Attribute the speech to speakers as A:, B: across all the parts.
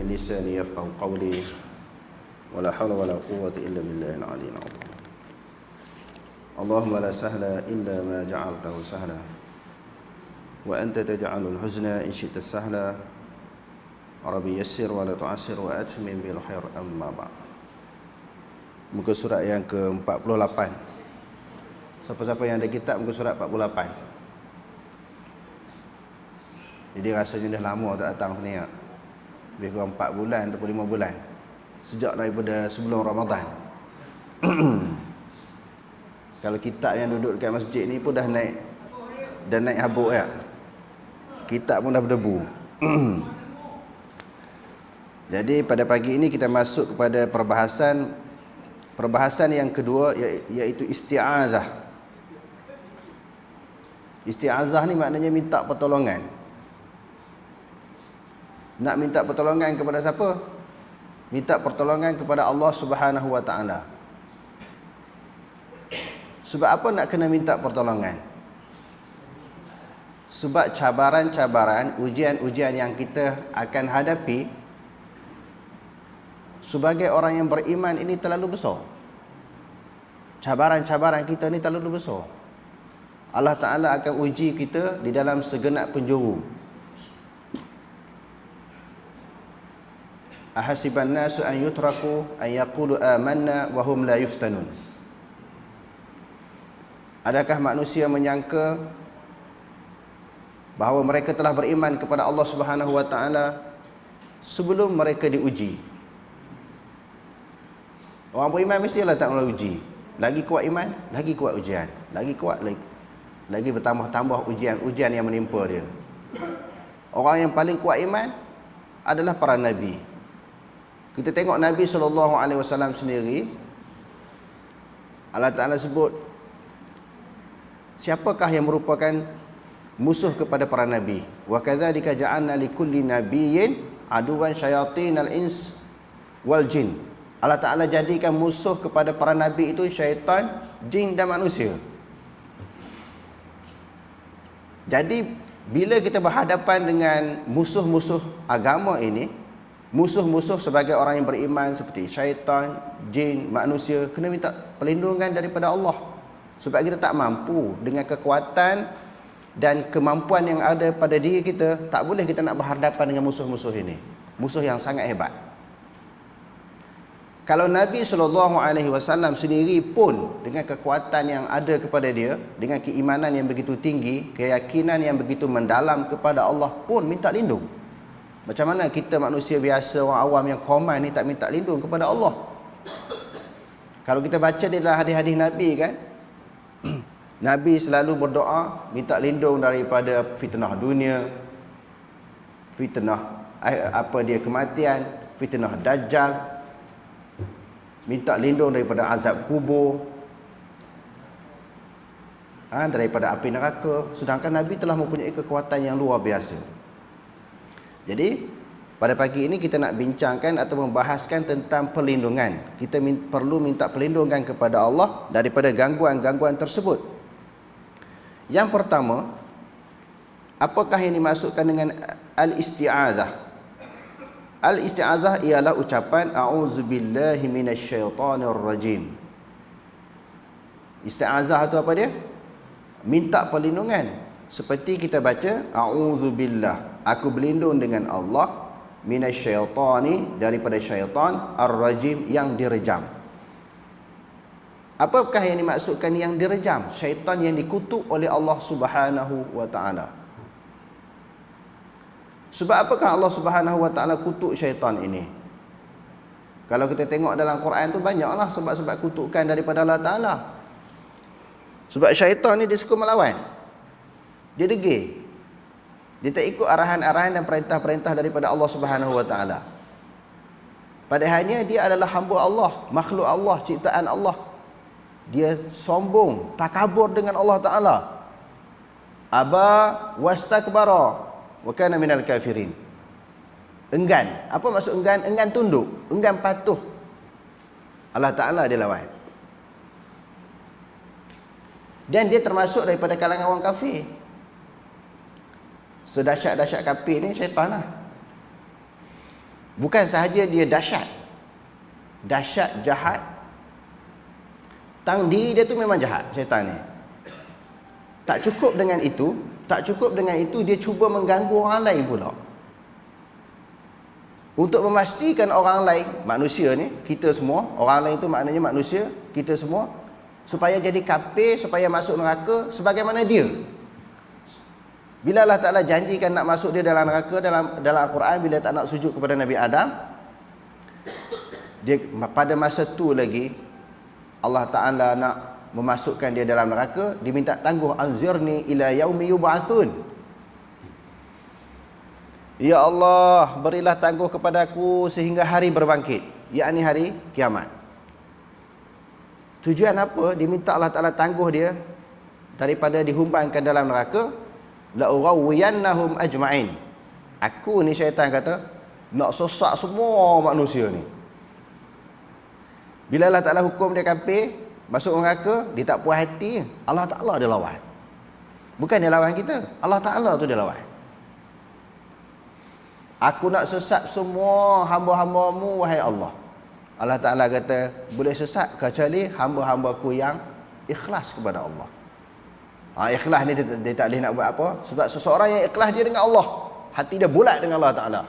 A: لساني يفقهوا قولي ولا حول ولا قوة إلا بالله العلي العظيم. اللهم لا سهل إلا ما جعلته سهلا وأنت تجعل الحزن إن شئت السهلا. Rabbi yassir wa la tu'assir wa atmim bil khair, amma ba'd. Muka surat yang ke-48. Siapa-siapa yang ada kitab muka surat 48. Jadi rasanya dah lama tak datang sini ya. Lebih kurang 4 bulan ataupun 5 bulan. Sejak daripada sebelum Ramadan. Kalau kitab yang duduk dekat masjid ni pun dah naik habuk ya. Kitab pun dah berdebu. Jadi pada pagi ini kita masuk kepada perbahasan yang kedua, iaitu isti'azah. Isti'azah ni maknanya minta pertolongan. Nak minta pertolongan kepada siapa? Minta pertolongan kepada Allah Subhanahu wa taala. Sebab apa nak kena minta pertolongan? Sebab cabaran-cabaran, ujian-ujian yang kita akan hadapi sebagai orang yang beriman ini terlalu besar. Cabaran-cabaran kita ni terlalu besar. Allah Ta'ala akan uji kita di dalam segenap penjuru. Ahasiban nasu an yutraku an yaqulu amanna wa hum la yuftanun. Adakah manusia menyangka bahawa mereka telah beriman kepada Allah Subhanahu wa taala sebelum mereka diuji? Orang beriman mestilah tak melalui uji. Lagi kuat iman, lagi kuat ujian. Lagi kuat, lagi bertambah-tambah ujian-ujian yang menimpa dia. Orang yang paling kuat iman adalah para Nabi. Kita tengok Nabi SAW sendiri, Allah Ta'ala sebut, siapakah yang merupakan musuh kepada para Nabi? Wa kadzalika ja'alna likulli nabiyyin aduwan syayatinal ins wal jin. Allah Ta'ala jadikan musuh kepada para Nabi itu syaitan, jin dan manusia. Jadi bila kita berhadapan dengan musuh-musuh agama ini, musuh-musuh sebagai orang yang beriman seperti syaitan, jin, manusia, kena minta perlindungan daripada Allah. Sebab kita tak mampu dengan kekuatan dan kemampuan yang ada pada diri kita, tak boleh kita nak berhadapan dengan musuh-musuh ini. Musuh yang sangat hebat. Kalau Nabi SAW sendiri pun dengan kekuatan yang ada kepada dia, dengan keimanan yang begitu tinggi, keyakinan yang begitu mendalam kepada Allah pun minta lindung. Macam mana kita manusia biasa, orang awam yang common ni tak minta lindung kepada Allah? Kalau kita baca di dalam hadis-hadis Nabi kan, Nabi selalu berdoa minta lindung daripada fitnah dunia, fitnah kematian, fitnah dajjal, minta lindung daripada azab kubur, daripada api neraka. Sedangkan Nabi telah mempunyai kekuatan yang luar biasa. Jadi pada pagi ini kita nak bincangkan atau membahaskan tentang perlindungan. Kita perlu minta perlindungan kepada Allah daripada gangguan-gangguan tersebut. Yang pertama, apakah yang dimaksudkan dengan al-isti'azah? Al-isti'azah ialah ucapan a'udzubillahi minasyaitonir rajim. Isti'azah itu apa dia? Minta perlindungan. Seperti kita baca a'udzubillah, aku berlindung dengan Allah, minasyaitani, daripada syaitan, ar-rajim, yang direjam. Apakah yang dimaksudkan yang direjam? Syaitan yang dikutuk oleh Allah Subhanahu wa taala. Sebab apakah Allah Subhanahu wa taala kutuk syaitan ini? Kalau kita tengok dalam Quran tu banyaklah sebab-sebab kutukan daripada Allah Taala. Sebab syaitan ni dia suka melawan. Dia degil. Dia tak ikut arahan-arahan dan perintah-perintah daripada Allah Subhanahu wa taala. Padahalnya dia adalah hamba Allah, makhluk Allah, ciptaan Allah. Dia sombong, takabur dengan Allah Taala. Aba wastakbara wa kana minal kafirin. Enggan. Apa maksud enggan? Enggan tunduk, enggan patuh. Allah Ta'ala dia lawan. Dan dia termasuk daripada kalangan orang kafir. Sedahsyat-dahsyat kafir ni syaitan lah. Bukan sahaja dia dahsyat, jahat, tang diri dia tu memang jahat, syaitan ni. Tak cukup dengan itu, dia cuba mengganggu orang lain pula. Untuk memastikan orang lain, manusia ni, kita semua, orang lain tu maknanya manusia, kita semua, supaya jadi kafir, supaya masuk neraka sebagaimana dia. Bila Allah Ta'ala janjikan nak masuk dia dalam neraka, dalam Al-Quran, bila tak nak sujud kepada Nabi Adam, dia pada masa tu lagi Allah Ta'ala nak memasukkan dia dalam neraka, dia minta tangguh, anzirni ila yaumi yub'atsun. Ya Allah, berilah tangguh kepadaku sehingga hari berbangkit, yakni hari kiamat. Tujuan apa? Dia minta Allah Ta'ala tangguh dia daripada dihumbankan dalam neraka. La ughawiyannahum ajma'in. Aku ni, syaitan kata, nak sesak semua manusia ni. Bila Allah Ta'ala hukum dia kafir, masuk neraka, dia tak puas hati, Allah Ta'ala dia lawan. Bukan dia lawan kita, Allah Ta'ala tu dia lawan. Aku nak sesat semua hamba-hambamu, wahai Allah. Allah Ta'ala kata, boleh sesat kecuali hamba-hambaku yang ikhlas kepada Allah. Ikhlas ni dia tak boleh nak buat apa. Sebab seseorang yang ikhlas dia dengan Allah, hati dia bulat dengan Allah Ta'ala,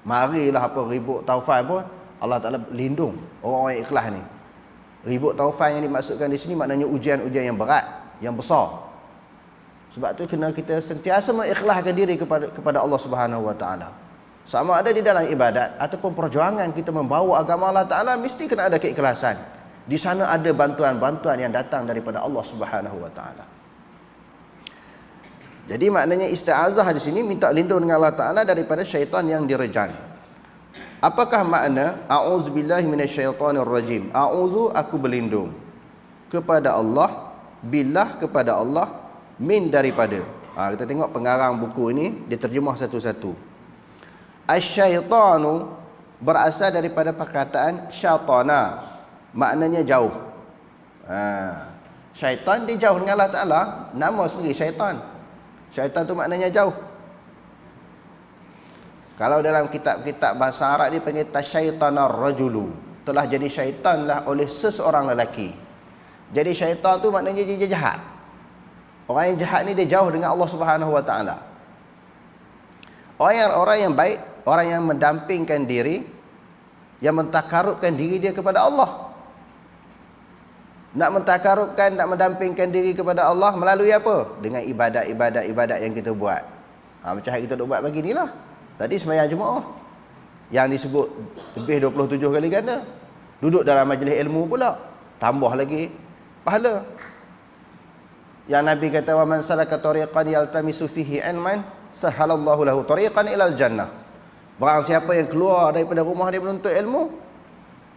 A: marilah apa ribut taufan pun, Allah Ta'ala lindung orang-orang yang ikhlas ni. Ribut taufan yang dimaksudkan di sini maknanya ujian-ujian yang berat, yang besar. Sebab tu kena kita sentiasa mengikhlaskan diri kepada Allah Subhanahu Wa Ta'ala. Sama ada di dalam ibadat ataupun perjuangan kita membawa agama Allah Ta'ala, mesti kena ada keikhlasan. Di sana ada bantuan-bantuan yang datang daripada Allah Subhanahu Wa Ta'ala. Jadi maknanya isti'azah di sini minta lindung dengan Allah Ta'ala daripada syaitan yang direjam. Apakah makna a'udzubillahi minasyaitonirrajim? A'udzu, aku berlindung kepada Allah, billah, kepada Allah, min, daripada. Kita tengok pengarang buku ini, dia terjemah satu-satu. Asyaitanu berasal daripada perkataan syaitana, maknanya jauh. Syaitan dia jauh dengan Allah Ta'ala, nama sendiri syaitan. Syaitan tu maknanya jauh. Kalau dalam kitab-kitab bahasa Arab dia panggil tasyaitanar rajulu, telah jadi syaitanlah oleh seseorang lelaki. Jadi syaitan tu maknanya dia jahat. Orang yang jahat ni dia jauh dengan Allah Subhanahu Wa Ta'ala. Orang yang baik, orang yang mendampingkan diri, yang mentakarubkan diri dia kepada Allah. Nak mentakarubkan, nak mendampingkan diri kepada Allah melalui apa? Dengan ibadat yang kita buat. Macam yang kita duk buat pagi ni lah. Tadi sembahyang Jumaat yang disebut lebih 27 kali ganda. Duduk dalam majlis ilmu pula, tambah lagi pahala. Yang Nabi kata, wa man salaka tariqan yaltamisu fihi ilman sahalallahu lahu tariqan ilal jannah. Barang siapa yang keluar daripada rumah dia menuntut ilmu,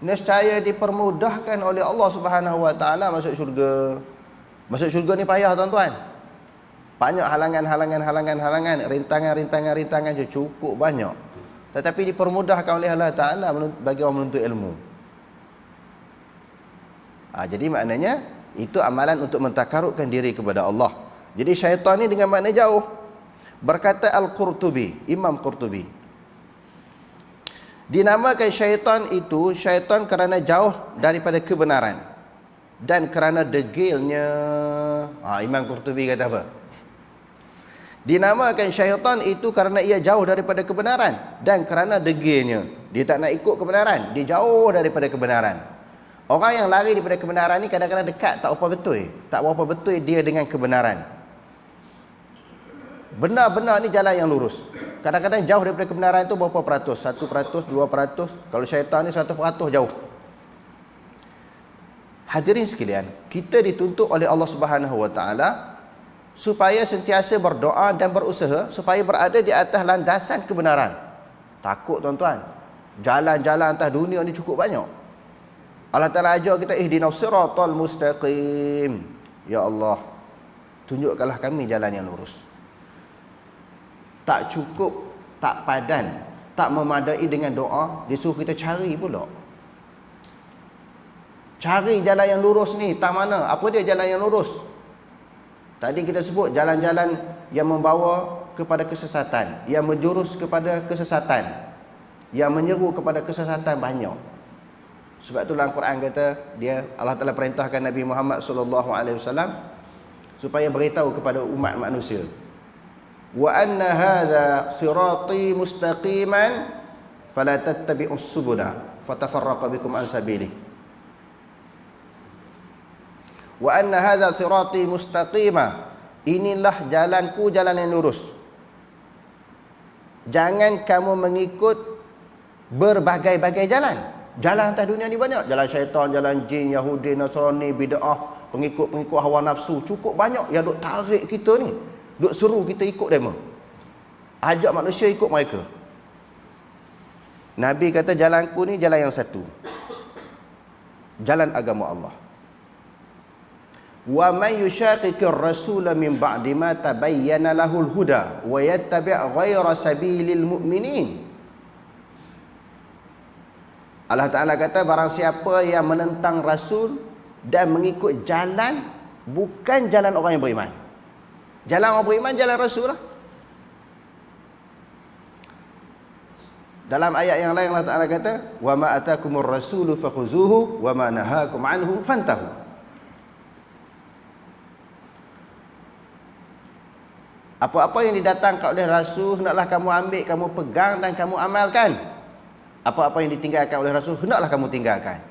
A: nescaya dipermudahkan oleh Allah Subhanahu Wa Ta'ala masuk syurga. Masuk syurga ni payah tuan-tuan. Banyak halangan, rintangan cukup banyak. Tetapi dipermudahkan oleh Allah Ta'ala bagi orang menuntut ilmu. Jadi maknanya itu amalan untuk mentakarubkan diri kepada Allah. Jadi syaitan ni dengan makna jauh. Berkata Al-Qurtubi, Imam Qurtubi, dinamakan syaitan itu syaitan kerana jauh daripada kebenaran dan kerana degilnya. Imam Qurtubi kata apa? Dinamakan syaitan itu kerana ia jauh daripada kebenaran dan kerana degilnya. Dia tak nak ikut kebenaran, dia jauh daripada kebenaran. Orang yang lari daripada kebenaran ni kadang-kadang dekat, tak apa betul. Tak berapa betul dia dengan kebenaran. Benar-benar ni jalan yang lurus. Kadang-kadang jauh daripada kebenaran itu berapa peratus? 1%, 2%. Kalau syaitan ni 100% jauh. Hadirin sekalian, kita dituntut oleh Allah Subhanahu Wa Ta'ala supaya sentiasa berdoa dan berusaha supaya berada di atas landasan kebenaran. Takut tuan-tuan, jalan-jalan atas dunia ni cukup banyak. Allah Ta'ala ajar kita, ihdinas siratal mustaqim. Ya Allah, tunjukkanlah kami jalan yang lurus. Tak cukup, tak padan, tak memadai dengan doa, disuruh kita cari pula. Cari jalan yang lurus ni, tak mana? Apa dia jalan yang lurus? Tadi kita sebut jalan-jalan yang membawa kepada kesesatan, yang menjurus kepada kesesatan. yang menyeru kepada kesesatan banyak. Sebab tu dalam Quran kata Allah Taala perintahkan Nabi Muhammad sallallahu alaihi wasallam supaya beritahu kepada umat manusia, wa anna hadza sirati mustaqiman fala tattabi'us subula fatafarraqa bikum an sabilihi. Wa anna hadza sirati mustaqima, inilah jalanku, jalan yang lurus. Jangan kamu mengikut berbagai-bagai jalan. Jalan atas dunia ni banyak. Jalan syaitan, jalan jin, Yahudi, Nasrani, bid'ah, pengikut-pengikut hawa nafsu. Cukup banyak yang duk tarik kita ni, duk seru kita ikut demo. Ajak manusia ikut mereka. Nabi kata jalanku ni jalan yang satu, jalan agama Allah. Wa may yushaqiqir rasul min ba'di ma tabayyana lahul huda wa yattabi' ghayra sabilil mu'minin. Allah Ta'ala kata barang siapa yang menentang rasul dan mengikut jalan bukan jalan orang yang beriman. Jalan orang beriman jalan rasul lah. Dalam ayat yang lain Allah Ta'ala kata wa ma atakumur rasulu fakhuzuhu wa ma nahakum anhu fantahu. Apa-apa yang didatangkan oleh Rasul, hendaklah kamu ambil, kamu pegang dan kamu amalkan. Apa-apa yang ditinggalkan oleh Rasul, hendaklah kamu tinggalkan.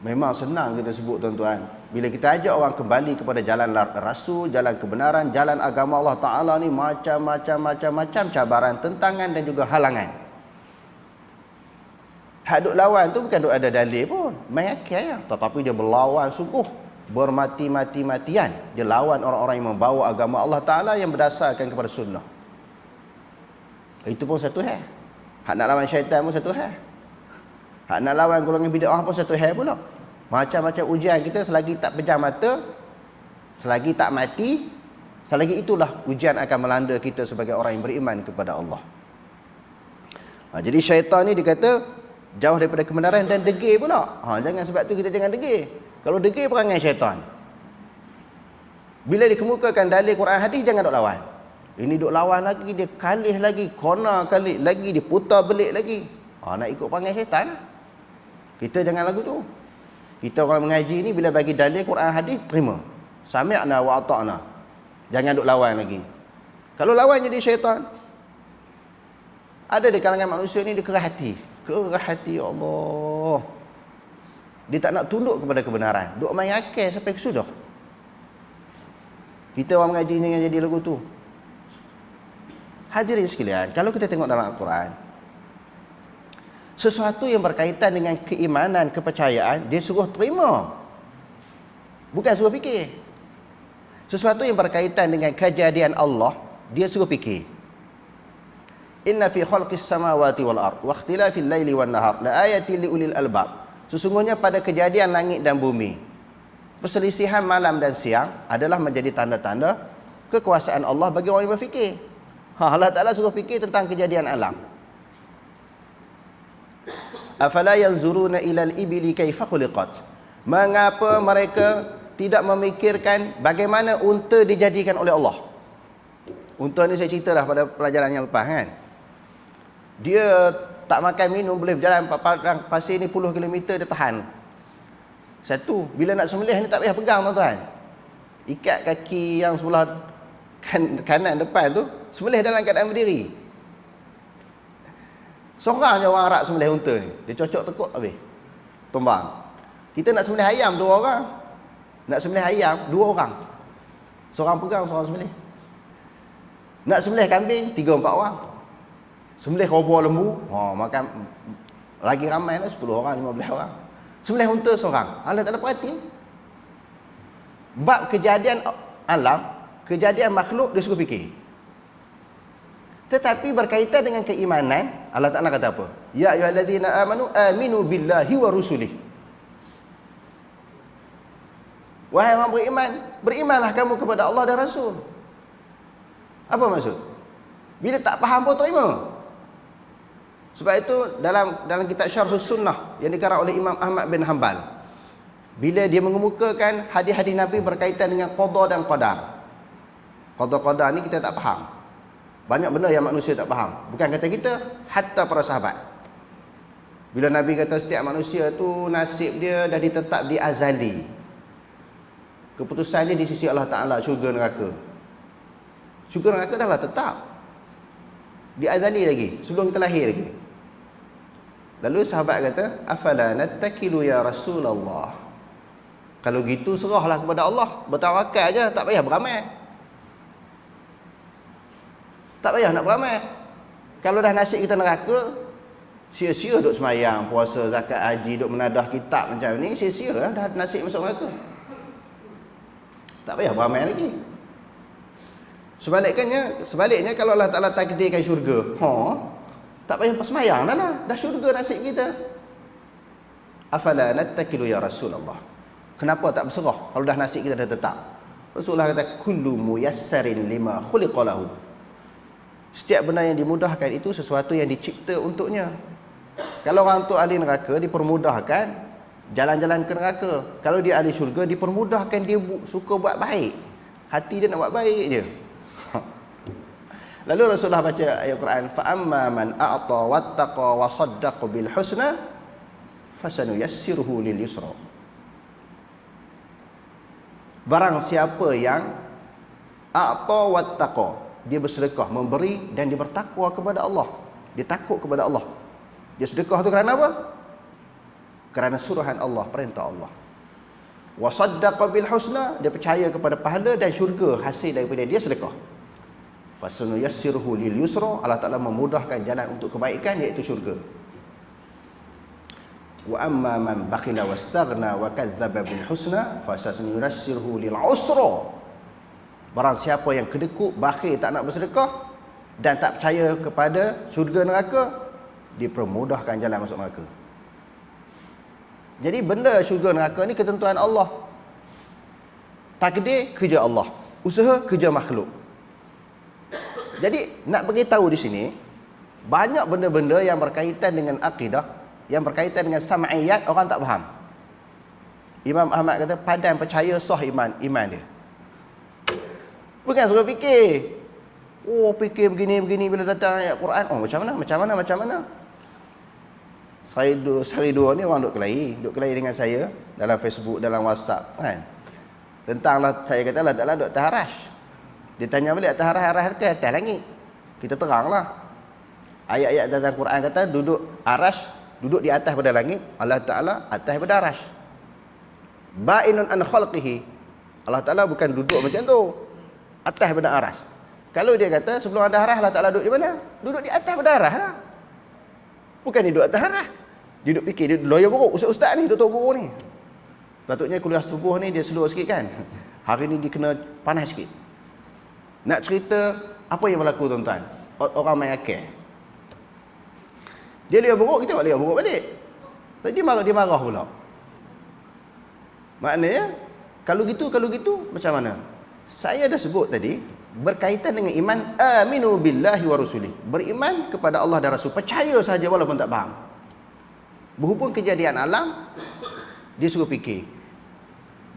A: Memang senang kita sebut tuan-tuan. Bila kita ajak orang kembali kepada jalan Rasul, jalan kebenaran, jalan agama Allah Ta'ala ni macam-macam cabaran, tentangan dan juga halangan. Hak duk lawan tu bukan duk ada dalil pun. Main akal ya. Tetapi dia berlawan sungguh. Bermati-mati-matian. Dia lawan orang-orang yang membawa agama Allah Ta'ala yang berdasarkan kepada sunnah. Itu pun satu hal. Hak nak lawan syaitan pun satu hal. Hak nak lawan golongan bid'ah pun satu hal pula. Macam-macam ujian kita selagi tak pejam mata, selagi tak mati, selagi itulah ujian akan melanda kita sebagai orang yang beriman kepada Allah. Jadi syaitan ni dikata jauh daripada kebenaran dan degil pula. Jangan sebab tu kita jangan degil. Kalau degil perangai syaitan. Bila dikemukakan dalil Quran hadis jangan duk lawan. Ini duk lawan lagi, dia kalih lagi, kona kali lagi, dia putar belik lagi. Nak ikut perangai syaitan. Kita jangan lagu tu. Kita orang mengaji ni bila bagi dalil Quran hadis terima. Sami'na wa ata'na. Jangan duk lawan lagi. Kalau lawan jadi syaitan. Ada di kalangan manusia ni dia kerah hati. Kerah hati, ya Allah. Dia tak nak tunduk kepada kebenaran. Duk main akal sampai kesudah. Kita orang mengaji jangan jadi lagu tu. Hadirin sekalian, kalau kita tengok dalam Al-Quran, sesuatu yang berkaitan dengan keimanan, kepercayaan, dia suruh terima. Bukan suruh fikir. Sesuatu yang berkaitan dengan kejadian Allah, dia suruh fikir. Inna fi khalqis samawati wal ard wa ikhtilafil laili wan nahar la ayatin liulil albab. Sesungguhnya pada kejadian langit dan bumi, perselisihan malam dan siang adalah menjadi tanda-tanda kekuasaan Allah bagi orang yang berfikir. Allah Ta'ala suruh fikir tentang kejadian alam. Afala yanzuruna ilal ibili kaifa khuliqat. Mengapa mereka tidak memikirkan bagaimana unta dijadikan oleh Allah? Unta ni saya cerita dah pada pelajaran yang lepas kan. Dia tak makan minum boleh berjalan padang pasir ni puluh kilometer dia tahan. Satu, bila nak sembelih ni tak payah pegang tuan-tuan. Ikat kaki yang sebelah kanan depan tu, sembelih dalam keadaan berdiri. Seorang je orang Arab sembelih unta ni. Dia cocok tekuk habis. Tumbang. Kita nak sembelih ayam 2 orang. Nak sembelih ayam 2 orang. Seorang pegang, seorang sembelih. Nak sembelih kambing 3-4 orang. Sembelih robot lembu, makan lagi ramai lah 10 orang, 15 orang. Sembelih unta seorang. Allah tak ada perhati. Bab kejadian alam, kejadian makhluk dia suruh fikir. Tetapi berkaitan dengan keimanan, Allah Ta'ala kata apa? Ya ayyuhalladzina amanu aminu billahi wa rusulih. Wahai orang beriman, berimanlah kamu kepada Allah dan Rasul. Apa maksud? Bila tak faham pun terima. Sebab itu dalam kitab Syarhus Sunnah yang dikarang oleh Imam Ahmad bin Hanbal, bila dia mengemukakan hadis-hadis Nabi berkaitan dengan qada dan qadar. Qada-qadar ni kita tak faham. Banyak benda yang manusia tak faham. Bukan kata kita, hatta para sahabat. Bila Nabi kata setiap manusia tu nasib dia dah ditetap di azali. Keputusan dia di sisi Allah Ta'ala, syurga neraka. Syurga neraka dah lah tetap. Di azali lagi, sebelum kita lahir lagi. Lalu sahabat kata, afala nattakilu ya Rasulullah. Kalau gitu serahlah kepada Allah, bertawakal aja, tak payah beramal. Tak payah nak beramal. Kalau dah nasib kita neraka, sia-sia duk semayang, puasa, zakat, haji, duk menadah kitab macam ni, sia-sia lah dah nasib masuk neraka. Tak payah beramal lagi. Sebaliknya kalau Allah Ta'ala takdirkan syurga, tak payah semayang dah syurga nasib kita. Afala nattakilu ya Rasulullah. Kenapa tak berserah kalau dah nasib kita dah tetap? Rasulullah kata, kullu muyassarin lima khuliqa lahu. Setiap benda yang dimudahkan itu sesuatu yang dicipta untuknya. Kalau orang tu ahli neraka, dipermudahkan jalan-jalan ke neraka. Kalau dia ahli syurga, dipermudahkan dia suka buat baik. Hati dia nak buat baik je. Lalu Rasulullah baca ayat Quran, fa amma man a'ta wattaqa wa saddaqa bil husna fasanuyassiruhu lil yusra. Barang siapa yang a'ta wattaqa, dia bersedekah, memberi dan dia bertakwa kepada Allah. Dia takut kepada Allah. Dia sedekah tu kerana apa? Kerana suruhan Allah, perintah Allah. Wa saddaqa bil husna, dia percaya kepada pahala dan syurga hasil daripada dia sedekah. Fasanuyassiruhu lil yusra, Allah Ta'ala memudahkan jalan untuk kebaikan, iaitu syurga. Wa amma man bakhila wastaghna wa kadzdzaba bil husna fasanuyassiruhu lil usra. Barang siapa yang kedekut, bakhil, tak nak bersedekah dan tak percaya kepada syurga neraka, dipermudahkan jalan masuk neraka. Jadi benda syurga neraka ni ketentuan Allah. Takdir kerja Allah, usaha kerja makhluk. Jadi nak bagi tahu di sini, banyak benda-benda yang berkaitan dengan akidah, yang berkaitan dengan sam'iyat, orang tak faham. Imam Ahmad kata, padan percaya sah iman dia. Bukan suruh fikir. Fikir begini bila datang ayat Quran. Macam mana? Sehari dua ni orang duk kelahi dengan saya dalam Facebook, dalam WhatsApp kan. Tentanglah, saya kata Allah Ta'ala duk atas arash. Dia tanya balik, atas arash ke atas langit? Kita teranglah. Ayat-ayat dalam Quran kata duduk arash, duduk di atas pada langit, Allah Ta'ala atas pada arash. Ba'inun an khalqihi. Allah Ta'ala bukan duduk macam tu, atas pada arash. Kalau dia kata sebelum ada arash Allah Ta'ala duduk di mana? Duduk di atas pada arash lah. Bukan dia duduk atas arash. Dia duduk fikir, dia lawyer buruk, ustaz ni, doktor guru ni. Patutnya kuliah subuh ni dia slow sikit kan. Hari ni dia kena panas sikit. Nak cerita apa yang berlaku tuan-tuan? Orang main akal. Dia lihat buruk, kita buat lihat buruk balik. Tadi dia marah pula. Maknanya kalau gitu macam mana? Saya dah sebut tadi, berkaitan dengan iman, aminu billahi wa rasulih. Beriman kepada Allah dan Rasul, percaya saja walaupun tak faham. Berhubung kejadian alam, dia suruh fikir.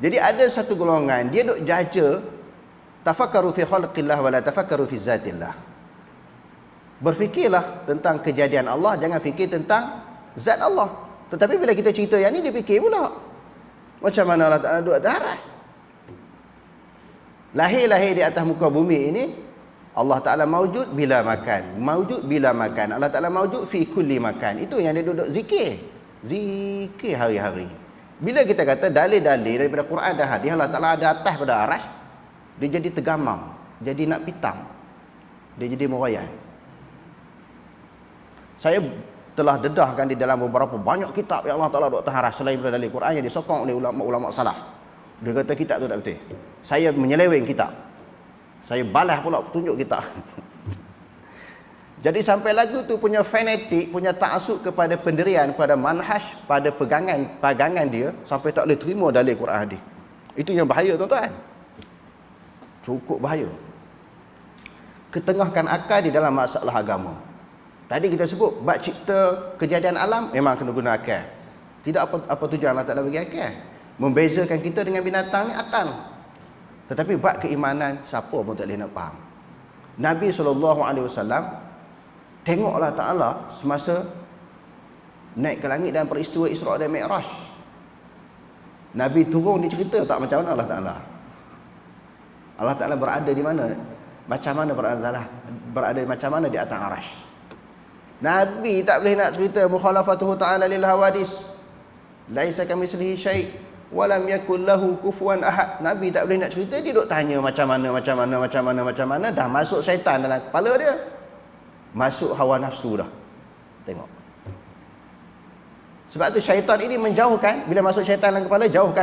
A: Jadi ada satu golongan, dia duk jaja tafakkaru fi khalqillah wa la tafakkaru fi zatillah. Berfikirlah tentang kejadian Allah, jangan fikir tentang zat Allah. Tetapi bila kita cerita yang ni, dia fikir pula macam mana Allah Ta'ala duduk atas arash. Lahir-lahir di atas muka bumi ini, Allah Ta'ala maujud bila makan. Maujud bila makan. Allah Ta'ala maujud fi kulli makan. Itu yang dia duduk zikir. Zikir hari-hari. Bila kita kata dalil-dalil daripada Quran dan hadis, Allah Ta'ala ada atas pada arash, dia jadi tergamam, jadi nak pitam, dia jadi merayan. Saya telah dedahkan di dalam beberapa banyak kitab yang Allah Ta'ala duduk atas arash selain daripada dalil Quran yang disokong oleh ulama-ulama salaf. Dia kata kitab tu tak betul. Saya menyeleweng kitab. Saya balas pula tunjuk kitab. Jadi sampai lagu tu punya fanatik, punya ta'asub kepada pendirian, pada manhaj, pada pegangan dia, sampai tak boleh terima dalil Quran hadis. Itu yang bahaya tuan-tuan. Cukup bahaya. Ketengahkan akal di dalam masalah agama. Tadi kita sebut bab cipta kejadian alam memang kena guna akal. Tidak apa tujuan Allah Ta'ala bagi akal. Membezakan kita dengan binatang ni akal. Tetapi bab keimanan, siapa pun tak boleh nak faham. Nabi SAW tengok Allah Ta'ala semasa naik ke langit dan peristiwa Isra' dan Mi'raj. Nabi turun dia cerita tak macam mana Allah Ta'ala. Allah Ta'ala berada di mana? Macam mana berada macam mana di atas arash. Nabi tak boleh nak cerita mukhalafatuhu ta'ala lil hawadis. Laisa kamitslihi syai' wa lam yakul lahu kufuwan ahad. Nabi tak boleh nak cerita, dia duk tanya macam mana, dah masuk syaitan dalam kepala dia. Masuk hawa nafsu dah. Tengok. Sebab tu syaitan ini menjauhkan, bila masuk syaitan dalam kepala, jauh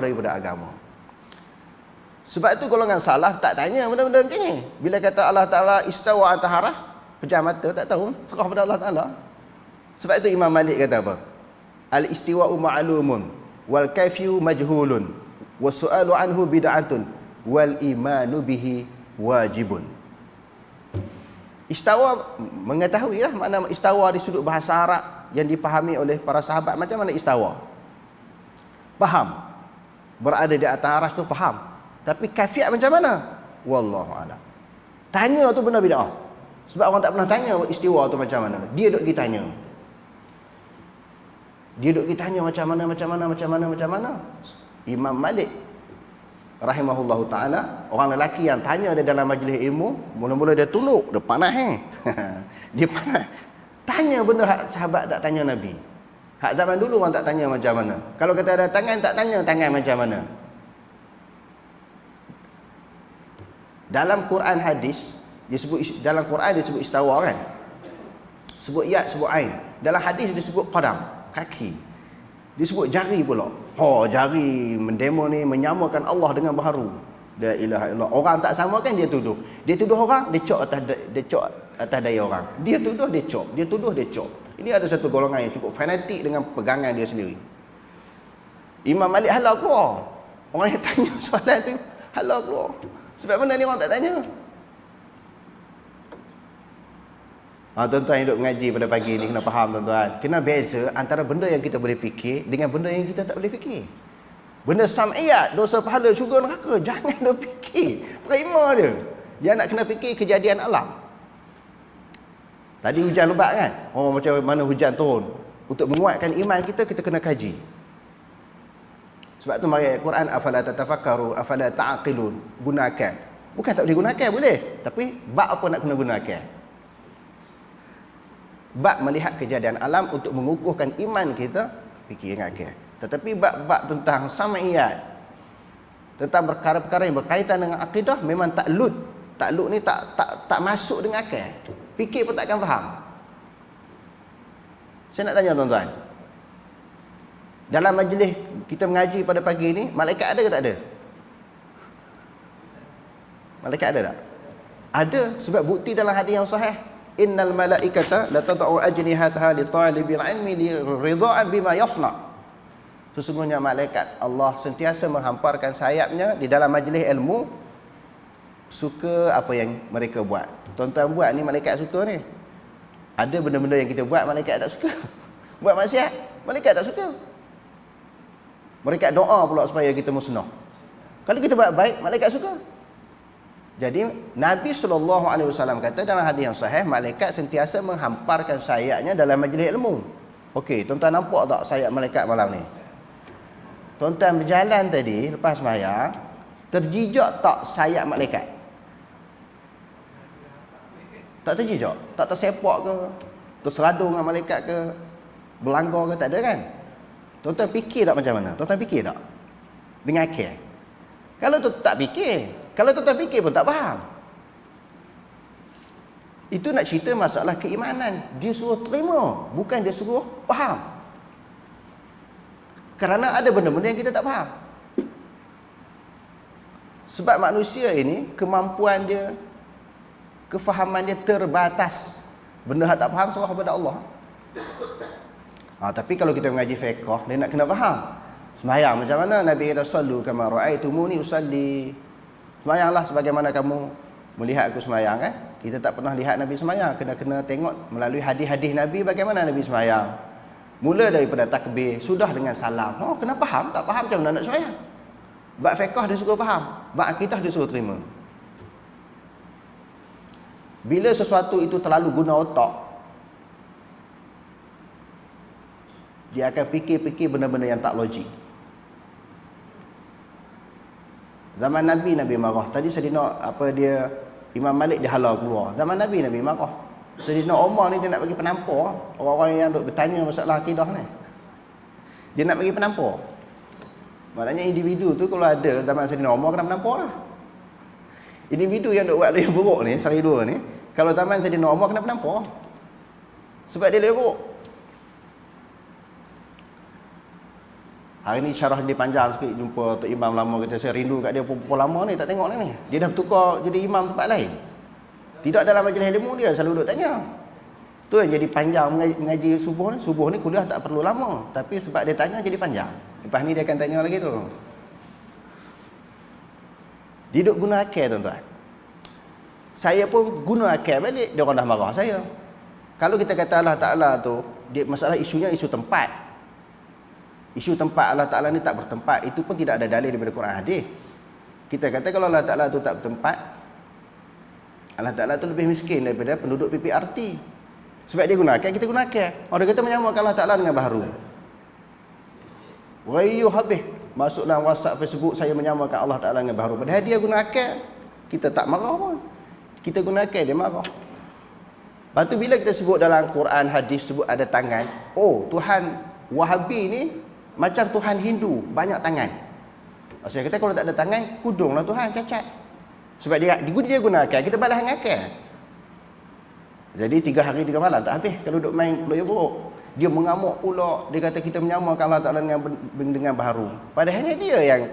A: daripada agama. Sebab tu golongan salaf tak tanya benda-benda macam ni. Bila kata Allah Ta'ala istawa atas arash, pejam mata, tak tahu, serah pada Allah Ta'ala. Sebab tu Imam Malik kata apa? Al-istiwa'u ma'lumun wal kayfiyu majhulun was-su'alu anhu bid'atun wal imanu bihi wajibun. Istawa, mengetahuilah makna istawa di sudut bahasa Arab yang dipahami oleh para sahabat. Macam mana istawa? Faham. Berada di atas arash tu faham. Tapi kaifiat macam mana? Wallahu a'lam. Tanya tu benda bid'ah. Sebab orang tak pernah tanya istiwa tu macam mana. Dia duk pergi tanya. Dia duk pergi tanya macam mana. Imam Malik rahimahullahu ta'ala, orang lelaki yang tanya dia dalam majlis ilmu, mula-mula dia tunduk, dia panas dia panas. Tanya benda hak sahabat tak tanya Nabi. Hak zaman dulu orang tak tanya macam mana. Kalau kata ada tangan, tak tanya tangan macam mana. Dalam Quran hadis dalam Quran disebut istawa kan, sebut yad, sebut ain. Dalam hadis disebut qadam, kaki. Disebut jari pula. Jari mendemo ni menyamakan Allah dengan baharu. La ilaha illallah. Orang tak samakan dia tuduh. Dia tuduh orang, dia cok atas daya orang. Dia tuduh, dia cok. Dia tuduh, dia cok. Ini ada satu golongan yang cukup fanatik dengan pegangan dia sendiri. Imam Malik halau keluar. Orang yang tanya soalan tu halau keluar. Sebab mana ni orang tak tanya? Tuan-tuan yang duduk mengaji pada pagi ni kena faham tuan-tuan. Kena beza antara benda yang kita boleh fikir dengan benda yang kita tak boleh fikir. Benda sam'iyat, dosa pahala, syurga neraka, jangan duk fikir. Terima je. Yang nak kena fikir kejadian alam. Tadi hujan lebat kan? Macam mana hujan turun. Untuk menguatkan iman kita kena kaji. Sebab tu mari Al-Quran, afala tatafakkaru, afala ta'qilun, gunakan. Bukan tak boleh gunakan, boleh. Tapi bab apa nak kena gunakan? Bab melihat kejadian alam untuk mengukuhkan iman kita, fikir akal. Tetapi bab-bab tentang sam'iyat, tentang perkara-perkara yang berkaitan dengan akidah, memang taklud. Taklud ni tak masuk dengan akal. Fikir pun takkan faham. Saya nak tanya tuan-tuan, dalam majlis kita mengaji pada pagi ni, malaikat ada ke tak ada? Malaikat ada tak? Ada, sebab bukti dalam hadis yang sahih, innal malaikata la tad'u ajnihataha li talibil ilmi li ridha'an bima yafna. Sesungguhnya malaikat Allah sentiasa menghamparkan sayapnya di dalam majlis ilmu, suka apa yang mereka buat. Tuan-tuan buat ni malaikat suka ni. Ada benda-benda yang kita buat malaikat tak suka. Buat maksiat, malaikat tak suka. Malaikat doa pula supaya kita musnah. Kalau kita buat baik, malaikat suka. Jadi Nabi SAW kata dalam hadis yang sahih, malaikat sentiasa menghamparkan sayapnya dalam majlis ilmu. Okey, tuan-tuan nampak tak sayap malaikat malam ni? Tuan-tuan berjalan tadi lepas sembahyang, terjijak tak sayap malaikat? Tak terjijak? Tak tersepak ke? Terseradung dengan malaikat ke? Berlanggar ke? Tak ada kan? Tuan-tuan fikir tak macam mana? Tuan-tuan fikir tak? Dengan akal. Kalau tu tak fikir, kalau tuan-tuan fikir pun tak faham. Itu nak cerita masalah keimanan. Dia suruh terima, bukan dia suruh faham. Kerana ada benda-benda yang kita tak faham. Sebab manusia ini, kemampuan dia, kefahaman dia terbatas. Benda yang tak faham serah kepada Allah. Tapi kalau kita mengaji fiqh, dia nak kena faham. Sembahyang macam mana? Nabi kata sallu kama ra'aitumuni usalli. Sembahyanglah sebagaimana kamu melihat aku sembahyang kan? Kita tak pernah lihat Nabi sembahyang, kena tengok melalui hadis-hadis Nabi bagaimana Nabi sembahyang. Mula daripada takbir, sudah dengan salam. Kena faham, tak faham macam mana nak sembahyang. Bab fiqh dia suruh faham, bab akidah dia suruh terima. Bila sesuatu itu terlalu guna otak, Dia akan fikir-fikir benda-benda yang tak logik. Zaman Nabi marah. Tadi Saidina Imam Malik dia halau keluar. Zaman Nabi marah. Saidina Umar ni dia nak bagi penampar orang-orang yang duk bertanya masalah akidah ni. Dia nak bagi penampar. Maknanya individu tu kalau ada zaman Saidina Umar kena penampar lah. Individu yang duk buat lebih buruk ni, sehari dua ni, kalau zaman Saidina Umar kena penampar. Sebab dia lebih buruk. Hari ni syarah dia panjang sikit, jumpa Tok Imam lama, kata saya rindu kat dia perempuan lama ni, tak tengok ni. Dia dah bertukar jadi imam tempat lain. Tidak dalam majlis ilmu dia selalu duk tanya. Tu yang jadi panjang mengaji subuh ni. Subuh ni kuliah tak perlu lama, tapi sebab dia tanya jadi panjang. Lepas ni dia akan tanya lagi tu. Dia duk guna akal tuan-tuan. Saya pun guna akal balik, dia orang dah marah saya. Kalau kita kata Allah Ta'ala tu, dia masalah isunya isu tempat. Isu tempat Allah Ta'ala ni tak bertempat, itu pun tidak ada dalil daripada Quran hadis. Kita kata kalau Allah Ta'ala tu tak bertempat, Allah Ta'ala tu lebih miskin daripada penduduk PPRT. Sebab dia gunakan, kita gunakan. Orang kata menyamakan Allah Ta'ala dengan baharu. Wayu habis. Masuk dalam WhatsApp, Facebook, saya menyamakan Allah Ta'ala dengan baharu. Padahal dia gunakan, kita tak marah pun. Kita gunakan, dia marah. Lepas tu bila kita sebut dalam Quran, hadis, sebut ada tangan. Oh, Tuhan Wahabi ni macam Tuhan Hindu, banyak tangan. Maksudnya kata kalau tak ada tangan, kudunglah Tuhan, cacat. Sebab dia gunakan, kita balas dengan akal. Jadi 3 hari 3 malam tak habis kalau duk main lawyer buruk. Dia mengamuk pula, dia kata kita menyamakan Allah Ta'ala dengan baharu. Padahal dia yang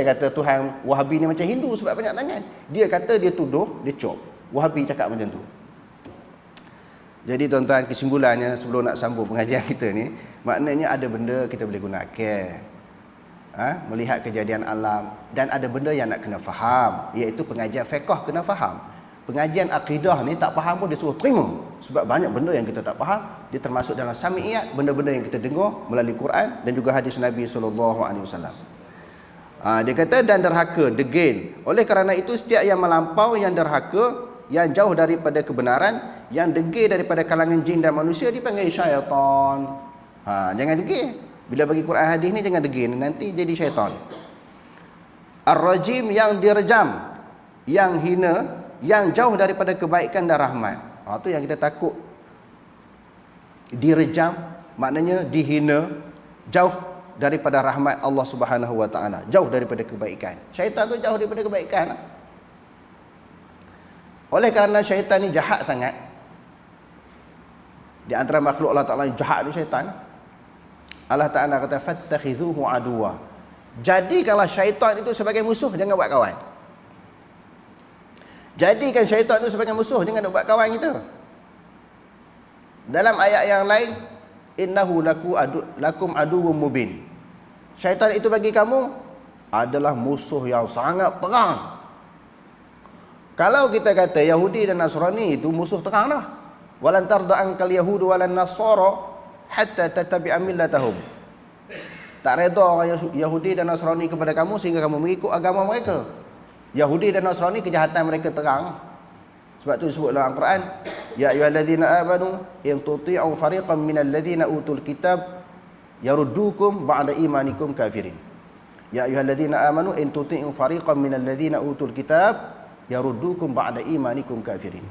A: kata Tuhan Wahabi ni macam Hindu sebab banyak tangan. Dia kata, dia tuduh, dia cop. Wahabi cakap macam tu. Jadi tuan-tuan, kesimpulannya sebelum nak sambung pengajian kita ni, maknanya ada benda kita boleh guna akal. Melihat kejadian alam, dan ada benda yang nak kena faham, iaitu pengajian fiqh kena faham. Pengajian akidah ni tak faham pun dia suruh terima. Sebab banyak benda yang kita tak faham, dia termasuk dalam sami'iyat, benda-benda yang kita dengar melalui Quran dan juga hadis Nabi SAW. Dia kata, dan derhaka, degil. Oleh kerana itu setiap yang melampau, yang derhaka, yang jauh daripada kebenaran, yang degil daripada kalangan jin dan manusia, dipanggil syaitan. Jangan degil. Bila bagi Quran hadis ni jangan degil, nanti jadi syaitan. Ar-rajim, yang direjam, yang hina, yang jauh daripada kebaikan dan rahmat. Tu yang kita takut. Direjam maknanya dihina, jauh daripada rahmat Allah Subhanahu Wa Taala, jauh daripada kebaikan. Syaitan tu jauh daripada kebaikan. Oleh kerana syaitan ni jahat sangat, di antara makhluk Allah Ta'ala yang jahat ni syaitan. Allah Ta'ala kata, fattakhidhuhu aduwa. Jadikanlah syaitan itu sebagai musuh, jangan buat kawan. Jadikan syaitan itu sebagai musuh, jangan buat kawan kita. Dalam ayat yang lain, innahu lakum aduwwum mubin. Syaitan itu bagi kamu adalah musuh yang sangat terang. Kalau kita kata Yahudi dan Nasrani itu musuh terang dah. Walan tarda ankal yahudu walan nasara hatta tattabi'a millatahum. Tak reda orang Yahudi dan Nasrani kepada kamu sehingga kamu mengikut agama mereka. Yahudi dan Nasrani kejahatan mereka terang. Sebab tu disebut dalam Al-Quran, ya ayyuhallazina amanu in tuti'u fariqan minal ladzina utul kitab yaruddukum ba'da imanikum kafirin. Ya ayyuhallazina amanu in tuti'u fariqan minal ladzina utul kitab yaruddukum ba'da imanikum kafirin.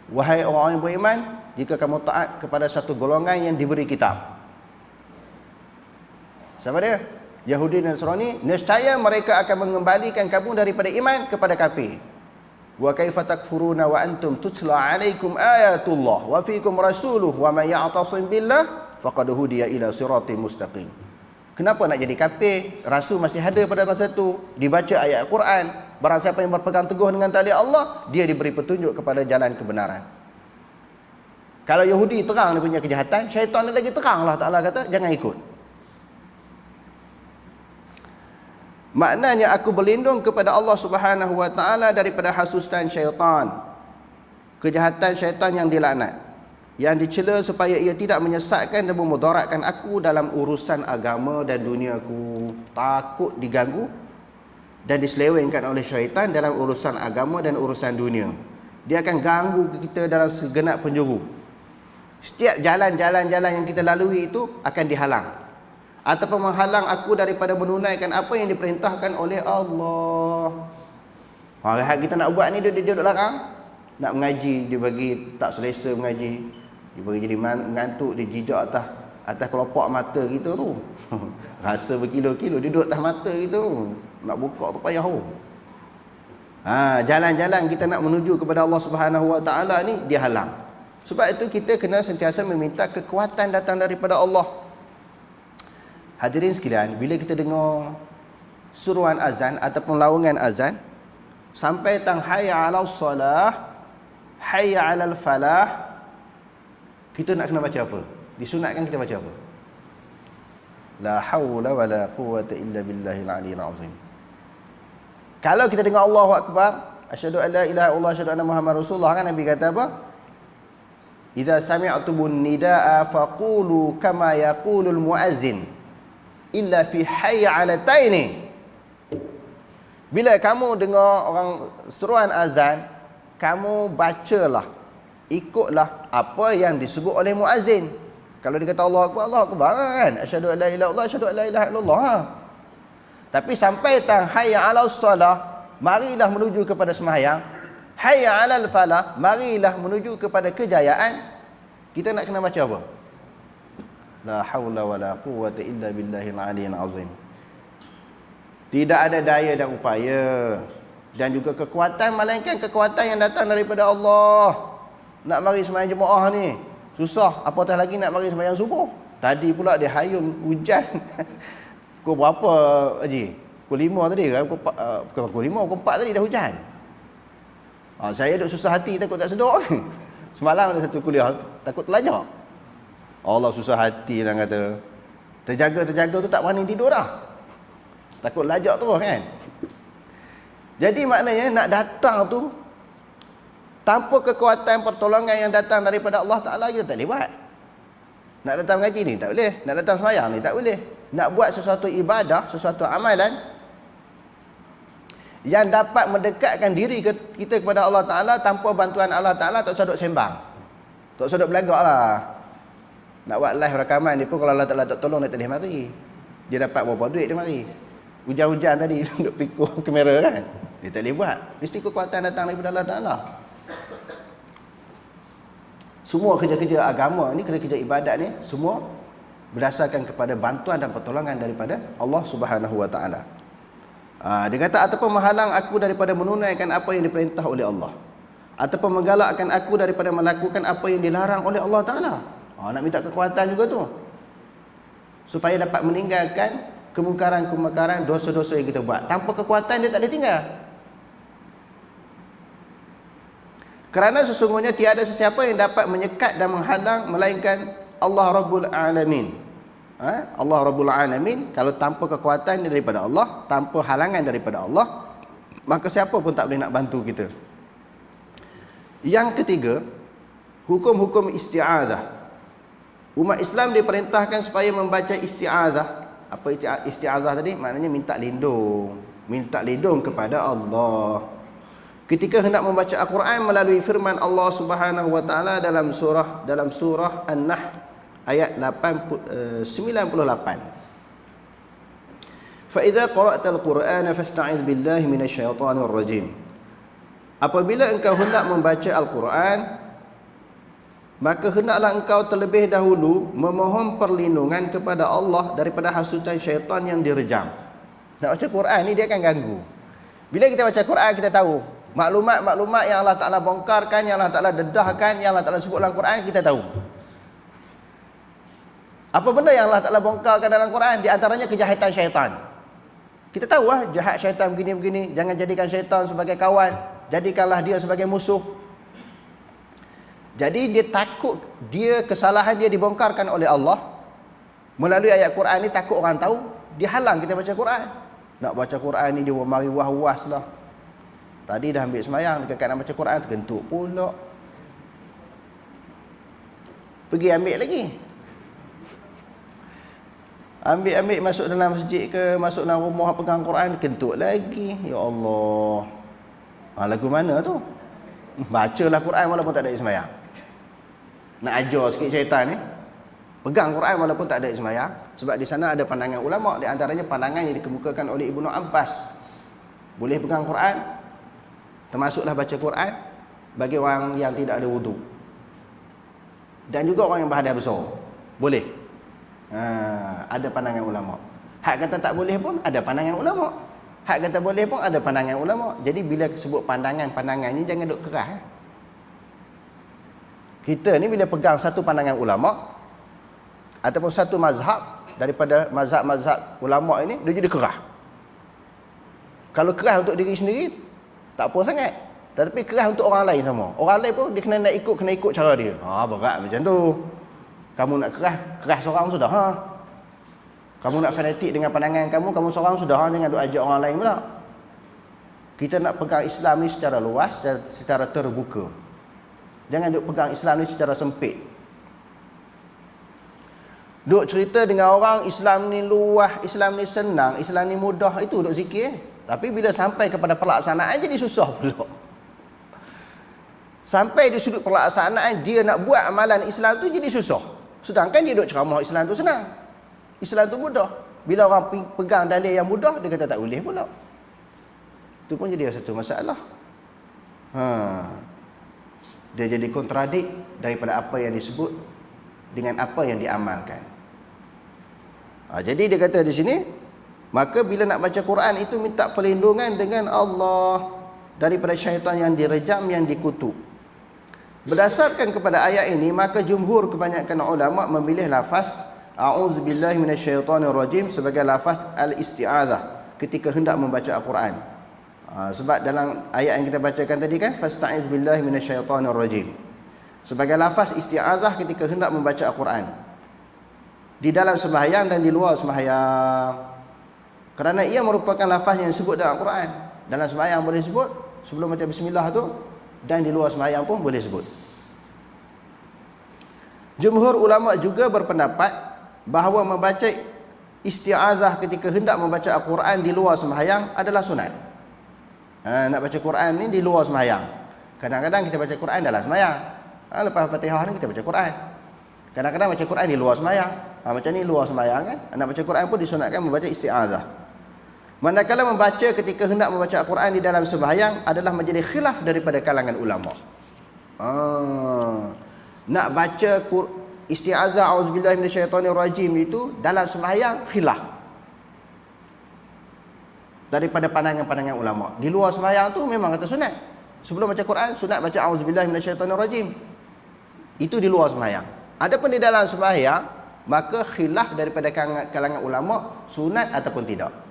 A: Wahai orang yang beriman, jika kamu taat kepada satu golongan yang diberi kitab. Siapa dia? Yahudi dan Nasrani. Nescaya mereka akan mengembalikan kamu daripada iman kepada kafir. Wa kaifa takfuruna wa antum tutla alaikum ayatullah wa fiikum rasuluh wa may ya'tasim billah faqad hudiya ila siratim mustaqim. Kenapa nak jadi kafir? Rasul masih ada pada masa itu, dibaca ayat Quran. Barang siapa yang berpegang teguh dengan tali Allah, dia diberi petunjuk kepada jalan kebenaran. Kalau Yahudi terang dia punya kejahatan, syaitan lagi terang. Allah Ta'ala kata, jangan ikut. Maknanya aku berlindung kepada Allah Subhanahu Wa Ta'ala daripada hasutan syaitan, kejahatan syaitan yang dilaknat, yang dicela supaya ia tidak menyesatkan dan memudaratkan aku dalam urusan agama dan duniaku. Takut diganggu dan diselewengkan oleh syaitan dalam urusan agama dan urusan dunia. Dia akan ganggu kita dalam segenap penjuru. Setiap jalan-jalan yang kita lalui itu akan dihalang, ataupun menghalang aku daripada menunaikan apa yang diperintahkan oleh Allah. Hal kita nak buat ni dia duduk larang. Nak mengaji dia bagi tak selesa mengaji. Dia bagi jadi mengantuk, dia jijak atas kelopak mata kita tu. Rasa berkilo-kilo dia duduk atas mata kita tu. Nak buka tu payah tu. Jalan-jalan kita nak menuju kepada Allah Subhanahu Wa Taala ni dia halang. Sebab itu kita kena sentiasa meminta kekuatan datang daripada Allah. Hadirin sekalian, bila kita dengar suruhan azan ataupun laungan azan sampai tang hayya 'alas salah, hayya 'alal falah, kita nak kena baca apa? Disunatkan kita baca apa? La haula wala quwwata illa billahil aliyyil azim. Kalau kita dengar Allahu akbar, asyhadu an la ilaha illallah, asyhadu anna muhammadar rasulullah, kan Nabi kata apa? Idza sami'tumun nidaa faqulu kama yaqulul muazzin illa fi hayya 'alataini. Bila kamu dengar orang seruan azan, kamu bacalah, ikutlah apa yang disebut oleh muazzin. Kalau dia kata Allahu akbar kan, asyhadu an la ilaha illallah, asyhadu an la ilaha illallah. Tapi sampai tang hayya 'alas salah, marilah menuju kepada sembahyang. Hayya 'alal falah, marilah menuju kepada kejayaan. Kita nak kena baca apa? La haula wala quwwata illa billahil aliyyil azim. Tidak ada daya dan upaya dan juga kekuatan melainkan kekuatan yang datang daripada Allah. Nak mari sembahyang jemaah ni susah, apatah lagi nak mari sembahyang subuh. Tadi pula dia hayun hujan. Pukul berapa Haji? Pukul 5 tadi kan? Pukul 5, pukul 4 tadi dah hujan. Saya duk susah hati takut tak sedar. Semalam ada satu kuliah takut terlajak. Allah susah hati lah kata. Terjaga tu tak berani tidur dah. Takut lajak tu kan. Jadi maknanya nak datang tu tanpa kekuatan pertolongan yang datang daripada Allah Ta'ala, kita tak boleh buat. Nak datang mengaji ni tak boleh, nak datang sembahyang ni tak boleh. Nak buat sesuatu ibadah, sesuatu amalan yang dapat mendekatkan diri kita kepada Allah Ta'ala, tanpa bantuan Allah Ta'ala tak usah duk sembang, tak usah duk belagak lah. Nak buat live rakaman ni pun kalau Allah Ta'ala tak tolong, dia tak boleh mari. Dia dapat berapa duit dia mari. Hujan-hujan tadi duduk pikul kamera kan, dia tak boleh buat. Mesti kekuatan datang daripada Allah Ta'ala. Semua kerja-kerja agama ni, kerja-kerja ibadat ni semua berdasarkan kepada bantuan dan pertolongan daripada Allah Subhanahu Wa Ta'ala. Dia kata ataupun menghalang aku daripada menunaikan apa yang diperintah oleh Allah, ataupun menggalakkan aku daripada melakukan apa yang dilarang oleh Allah Ta'ala. Nak minta kekuatan juga tu, supaya dapat meninggalkan kemungkaran-kemungkaran, dosa-dosa yang kita buat. Tanpa kekuatan dia tak boleh tinggal. Kerana sesungguhnya tiada sesiapa yang dapat menyekat dan menghalang melainkan Allah Rabbul Alamin. Allah Rabbul Alamin, kalau tanpa kekuatan daripada Allah, tanpa halangan daripada Allah, maka siapa pun tak boleh nak bantu kita. Yang ketiga, hukum-hukum isti'azah. Umat Islam diperintahkan supaya membaca isti'azah. Apa isti'azah tadi? Maknanya minta lindung kepada Allah ketika hendak membaca Al-Quran melalui firman Allah Subhanahu Wa Ta'ala dalam surah An-Nahl ayat 98. Fa idza qara'tal Qur'ana fasta'iz billahi minasyaitonir rajim. Apabila engkau hendak membaca Al-Quran, maka hendaklah engkau terlebih dahulu memohon perlindungan kepada Allah daripada hasutan syaitan yang direjam. Nak baca Quran ni dia akan ganggu. Bila kita baca Quran, kita tahu maklumat-maklumat yang Allah Ta'ala bongkarkan, yang Allah Ta'ala dedahkan, yang Allah Ta'ala sebut dalam Quran, kita tahu. Apa benda yang Allah Ta'ala bongkarkan dalam Quran? Di antaranya kejahatan syaitan. Kita tahu jahat syaitan begini-begini. Jangan jadikan syaitan sebagai kawan, jadikanlah dia sebagai musuh. Jadi dia takut, kesalahan dia dibongkarkan oleh Allah melalui ayat Quran ni, takut orang tahu, dia halang kita baca Quran. Nak baca Quran ni dia mari was-was lah. Tadi dah ambil semayang, dekat nak baca Quran tergentuk pula. Pergi ambil lagi. Ambil masuk dalam masjid ke, masuk dalam rumah pegang Quran, kentut lagi. Ya Allah. Lagu mana tu? Bacalah Quran walaupun tak ada semayang. Nak ajar sikit syaitan ni, pegang Quran walaupun tak ada sembahyang. Sebab di sana ada pandangan ulama, di antaranya pandangan yang dikemukakan oleh Ibnu Abbas. Boleh pegang Quran, termasuklah baca Quran bagi orang yang tidak ada wudu. Dan juga orang yang berhadas besar. Boleh. Ada pandangan ulama. Hak kata tak boleh pun ada pandangan ulama. Hak kata boleh pun ada pandangan ulama. Jadi bila sebut pandangan-pandangan ni jangan duk keras. Kita ni bila pegang satu pandangan ulama ataupun satu mazhab daripada mazhab-mazhab ulama ini, dia jadi keras. Kalau keras untuk diri sendiri tak apa sangat. Tetapi keras untuk orang lain sama. Orang lain pun dia kena ikut cara dia. Berat macam tu. Kamu nak keras seorang sudah. Kamu nak fanatik dengan pandangan kamu seorang sudah. Jangan duk ajak orang lain pula. Kita nak pegang Islam ni secara luas, secara terbuka. Jangan duk pegang Islam ni secara sempit. Duk cerita dengan orang Islam ni luas, Islam ni senang, Islam ni mudah, itu duk zikir. Tapi bila sampai kepada pelaksanaan jadi susah pula. Sampai di sudut pelaksanaan dia nak buat amalan Islam tu jadi susah. Sedangkan dia duk ceramah Islam tu senang. Islam tu mudah. Bila orang pegang dalil yang mudah, dia kata tak boleh pula. Itu pun jadi satu masalah. Dia jadi kontradik daripada apa yang disebut dengan apa yang diamalkan. Jadi dia kata di sini, maka bila nak baca Quran itu minta perlindungan dengan Allah daripada syaitan yang direjam, yang dikutuk. Berdasarkan kepada ayat ini, maka jumhur kebanyakan ulama memilih lafaz a'udzubillahi minasyaitonirrajim sebagai lafaz al-isti'adzah ketika hendak membaca Al-Quran. Sebab dalam ayat yang kita bacakan tadi kan, fasta'iz billahi minasyaitonirrajim, sebagai lafaz isti'adzah ketika hendak membaca Al-Quran di dalam sembahyang dan di luar sembahyang, kerana ia merupakan lafaz yang disebut dalam Al-Quran. Dalam sembahyang boleh sebut sebelum baca bismillah tu, dan di luar sembahyang pun boleh sebut. Jumhur ulama juga berpendapat bahawa membaca isti'adzah ketika hendak membaca Al-Quran di luar sembahyang adalah sunat. Nak baca Quran ni di luar sembahyang. Kadang-kadang kita baca Quran dalam sembahyang. Lepas Fatihah ni kita baca Quran. Kadang-kadang baca Quran di luar sembahyang. Macam ni luar sembahyang kan. Nak baca Quran pun disunatkan membaca isti'adzah. Manakala membaca ketika hendak membaca Al-Quran di dalam sembahyang adalah menjadi khilaf daripada kalangan ulama. Nak baca isti'adzah auzubillahi minasyaitonirrajim itu dalam sembahyang khilaf daripada pandangan-pandangan ulama. Di luar sembahyang tu memang kata sunat. Sebelum baca Quran sunat baca auzubillahi minasyaitonirrajim. Itu di luar sembahyang. Adapun di dalam sembahyang, maka khilaf daripada kalangan ulama sunat ataupun tidak.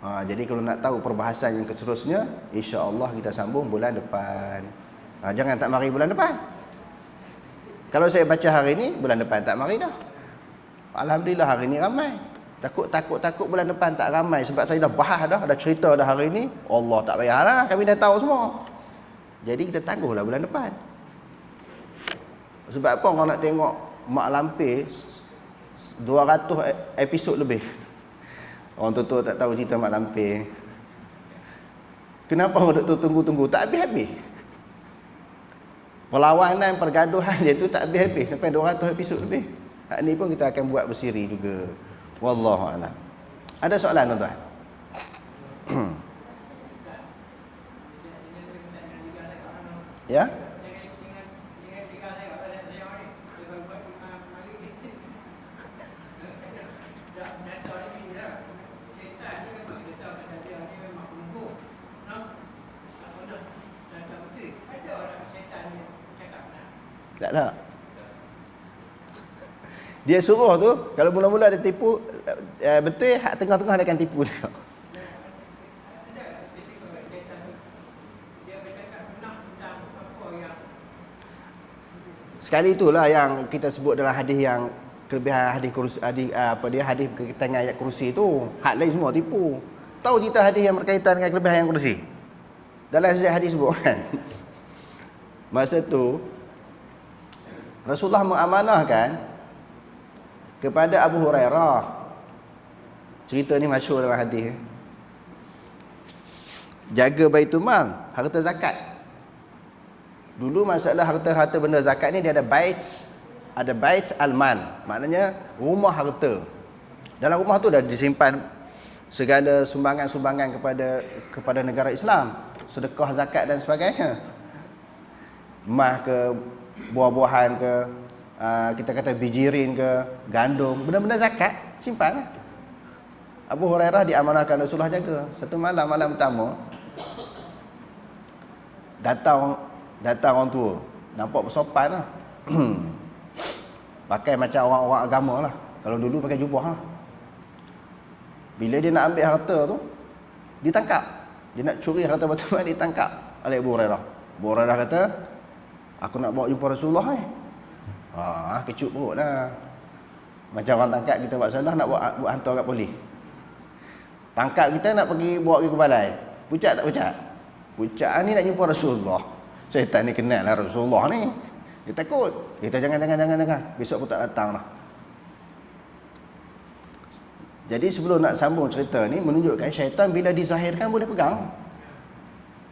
A: Jadi kalau nak tahu perbahasan yang seterusnya, insya-Allah kita sambung bulan depan. Jangan tak mari bulan depan. Kalau saya baca hari ni, bulan depan tak mari dah. Alhamdulillah hari ni ramai. Takut bulan depan tak ramai sebab saya dah bahas dah cerita dah hari ni. Allah tak payahlah, kami dah tahu semua. Jadi kita tangguhlah bulan depan. Sebab apa orang nak tengok Mak Lampir 200 episod lebih. Orang tua tak tahu cerita Mak Lampir. Kenapa orang duk tunggu-tunggu tak habis-habis? Perlawanan, pergaduhan dia tu tak habis-habis sampai 200 episod lebih. Hak ni pun kita akan buat bersiri juga. Wallahu a'lam. Ada soalan tuan-tuan? Ya? Tak ada. Dia suruh tu, kalau mula-mula dia tipu, betul, hak tengah-tengah dia akan tipu juga. Sekali itulah yang kita sebut dalam hadis yang kelebihan hadis kursi, hadis berkaitan dengan ayat kursi tu. Hak lain semua tipu. Tahu cerita hadis yang berkaitan dengan kelebihan ayat kursi? Dalam hadis sebut kan. Masa tu Rasulullah mengamanahkan kepada Abu Hurairah. Cerita ni masyhur dalam hadis. Jaga Baitul Mal, harta zakat. Dulu masalah harta-harta benda zakat ni dia ada bait alman, maknanya rumah harta. Dalam rumah tu dah disimpan segala sumbangan-sumbangan kepada negara Islam, sedekah, zakat dan sebagainya. Emas ke, buah-buahan ke, kita kata bijirin ke, gandum, benda-benda zakat simpan. Abu Hurairah diamanahkan Rasulullah jaga. Satu malam pertama datang orang tua, nampak bersopan lah. Pakai macam orang-orang agama lah. Kalau dulu pakai jubah lah. Bila dia nak ambil harta tu, ditangkap. Dia nak curi harta batu, ditangkap oleh Abu Hurairah. Abu Hurairah kata, aku nak bawa jumpa Rasulullah ni. Kecut perut lah. Macam orang tangkap kita buat salah, nak buat hantar kat polis. Tangkap kita nak pergi bawa pergi ke balai. Pucat tak pucat? Pucat ni nak jumpa Rasulullah. Syaitan ni kenal lah Rasulullah ni. Dia takut. Dia kata jangan. Besok aku tak datang lah. Jadi sebelum nak sambung cerita ni, menunjukkan syaitan bila dizahirkan boleh pegang.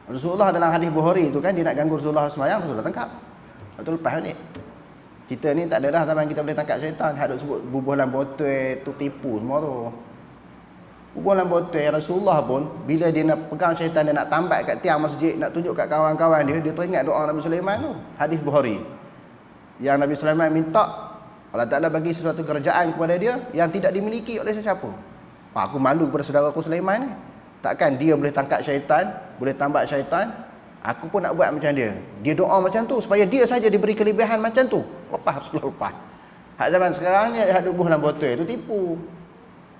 A: Rasulullah dalam hadis Bukhari tu kan, dia nak ganggu Rasulullah sembahyang, Rasulullah tangkap. Betul lepas ni. Kita ni tak ada dah zaman kita boleh tangkap syaitan. Hadut sebut bubuh dalam botol tu tipu semua tu. Bubuh dalam botol, Rasulullah pun bila dia nak pegang syaitan, dia nak tambat kat tiang masjid, nak tunjuk kat kawan-kawan dia teringat doa Nabi Sulaiman tu. Hadis Bukhari. Yang Nabi Sulaiman minta Allah Ta'ala bagi sesuatu kerajaan kepada dia yang tidak dimiliki oleh sesiapa. Aku malu kepada saudara aku Sulaiman ni. Takkan dia boleh tangkap syaitan, boleh tambat syaitan, aku pun nak buat macam dia. Dia doa macam tu supaya dia saja diberi kelebihan macam tu. Lepas Rasulullah lepas. Hak zaman sekarang ni ada bubuh dalam botol tu tipu.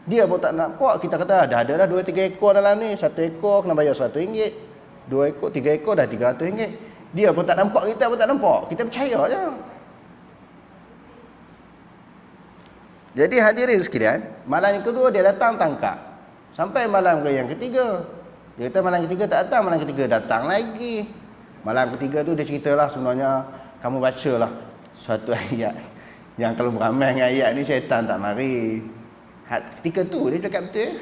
A: Dia pun tak nampak. Kita kata dah ada 2-3 ekor dalam ni. 1 ekor kena bayar RM100. 2 ekor, 3 ekor dah RM300. Dia pun tak nampak, kita pun tak nampak. Kita percaya je. Jadi hadirin sekalian, malam yang kedua dia datang tangkap. Sampai malam yang ketiga. Dia kata malam ketiga tak datang, malam ketiga datang lagi. Malam ketiga tu dia ceritalah sebenarnya, kamu bacalah suatu ayat yang kalau beramal dengan ayat ni syaitan tak mari. Ketika tu dia cakap betul.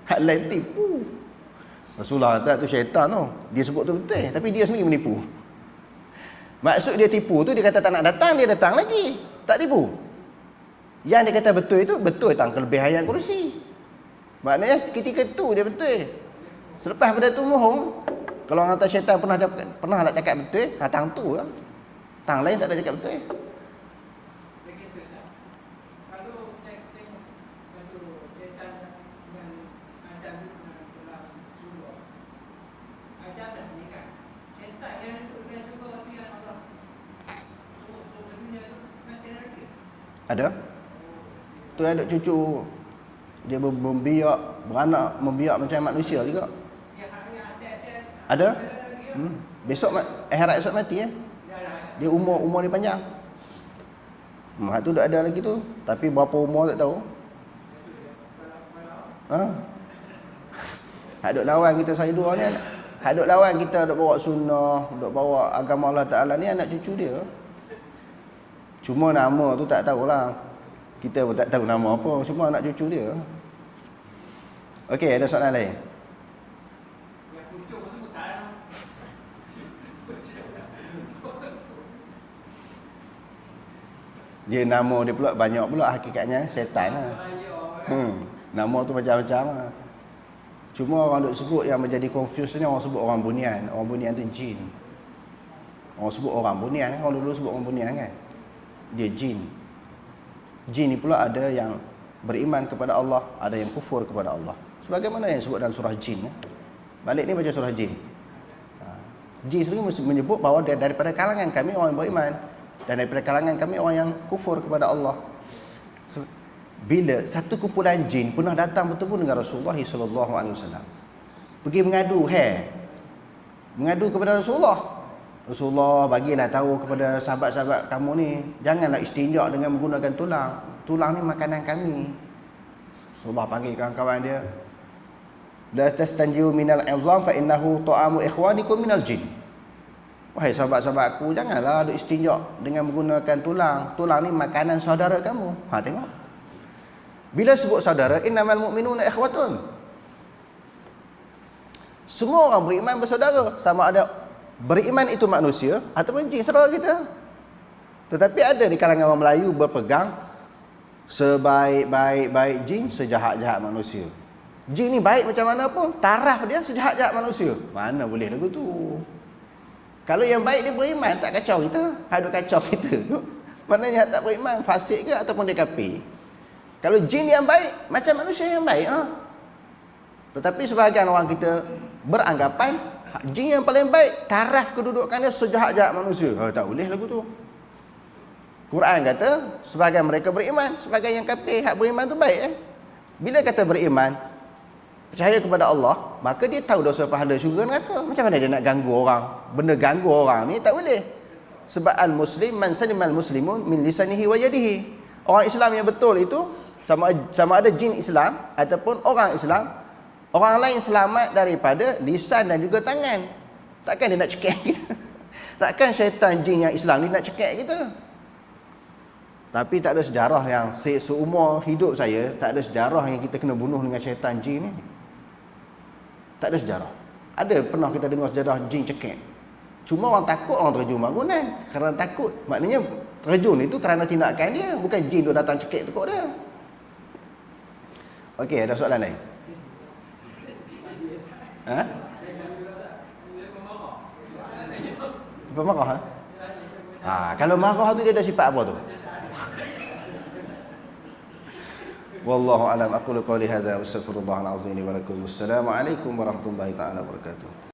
A: Hak lain tipu. Rasulullah kata tu syaitan tu. Dia sebut tu betul, tapi dia sendiri menipu. Maksud dia tipu tu, dia kata tak nak datang, dia datang lagi. Tak tipu. Yang dia kata betul itu, betul tentang kelebihan ayat kursi. Maknanya ketika tu dia betul. Selepas pada tu mohong. Kalau orang kata syaitan pernah nak cakap betul, tang tu lah. Tang lain tak ada cakap betul. Ada? Tu ada cucu dia beranak membiak macam manusia juga. Ada? Besok akhirat esok mati Dia umur dia panjang. Hak tu dah ada lagi tu, tapi berapa umur tak tahu. Hak duk lawan kita saya dua ni, hak duk lawan kita duk bawa sunnah, duk bawa agama Allah Taala ni anak cucu dia. Cuma nama tu tak tahulah. Kita pun tak tahu nama apa, cuma anak cucu dia. Okey, ada soalan lain? Dia nama dia pula banyak pula, hakikatnya syaitan lah. Nama tu macam-macam lah. Cuma orang duk sebut yang menjadi confused ni, orang sebut orang bunian. Orang bunian tu jin. Orang sebut orang bunian, orang dulu sebut orang bunian kan. Dia jin. Jin ni pula ada yang beriman kepada Allah, ada yang kufur kepada Allah. Sebagaimana yang disebut dalam surah Jin. Balik ni baca surah Jin. Jin sendiri menyebut bahawa daripada kalangan kami orang yang beriman, dan daripada kalangan kami orang yang kufur kepada Allah. Bila satu kumpulan jin pernah datang bertemu dengan Rasulullah SAW, pergi mengadu kepada Rasulullah. Rasulullah bagilah tahu kepada sahabat-sahabat kamu ni, janganlah istinja dengan menggunakan tulang. Tulang ni makanan kami. Rasulullah panggil kawan-kawan dia, la tastanjiu minal izam fa innahu ta'amu ikhwanikum minal jin. Wahai sahabat-sahabatku, janganlah duk istinja dengan menggunakan tulang. Tulang ni makanan saudara kamu. Tengok. Bila sebut saudara, innamal mu'minuna ikhwatun. Semua orang beriman bersaudara, sama ada beriman itu manusia ataupun jin, saudara kita. Tetapi ada di kalangan orang Melayu berpegang sebaik-baik jin, sejahat-jahat manusia. Jin ni baik macam mana pun, taraf dia sejahat-jahat manusia. Mana boleh lagu tu? Kalau yang baik dia beriman, tak kacau kita. Ada kacau kita tu. Maknanya tak beriman, fasik ke ataupun dia kafir. Kalau jin yang baik, macam manusia yang baik. Tetapi sebahagian orang kita beranggapan jin yang paling baik, taraf kedudukan dia sejahat-jahat manusia. Tak boleh lagu tu. Quran kata sebahagian mereka beriman, sebahagian yang kafir. Hak beriman tu baik. Bila kata beriman, percaya kepada Allah, maka dia tahu dosa pahala syurga neraka. Macam mana dia nak ganggu orang? Benda ganggu orang ni tak boleh. Sebab al-muslim man salimal muslimun min lisanihi wa yadihi. Orang Islam yang betul itu sama ada jin Islam ataupun orang Islam, orang lain selamat daripada lisan dan juga tangan. Takkan dia nak cekik kita? Takkan syaitan jin yang Islam ni nak cekik kita? Tapi tak ada sejarah yang seumur hidup saya, tak ada sejarah yang kita kena bunuh dengan syaitan jin ni. Tak ada sejarah. Ada pernah kita dengar sejarah jin cekik. Cuma orang takut orang terjun bangunan. Kerana takut. Maknanya terjun itu kerana tindakan dia. Bukan jin tu datang cekik tekuk dia. Okey, ada soalan lain? Ha? Apa marah? Kalau marah tu dia ada sifat apa tu? Wallahu a'lam. Aqulu qawli hadza wa astaghfirullahal azim li wa lakum. Wassalamu alaikum warahmatullahi taala wabarakatuh.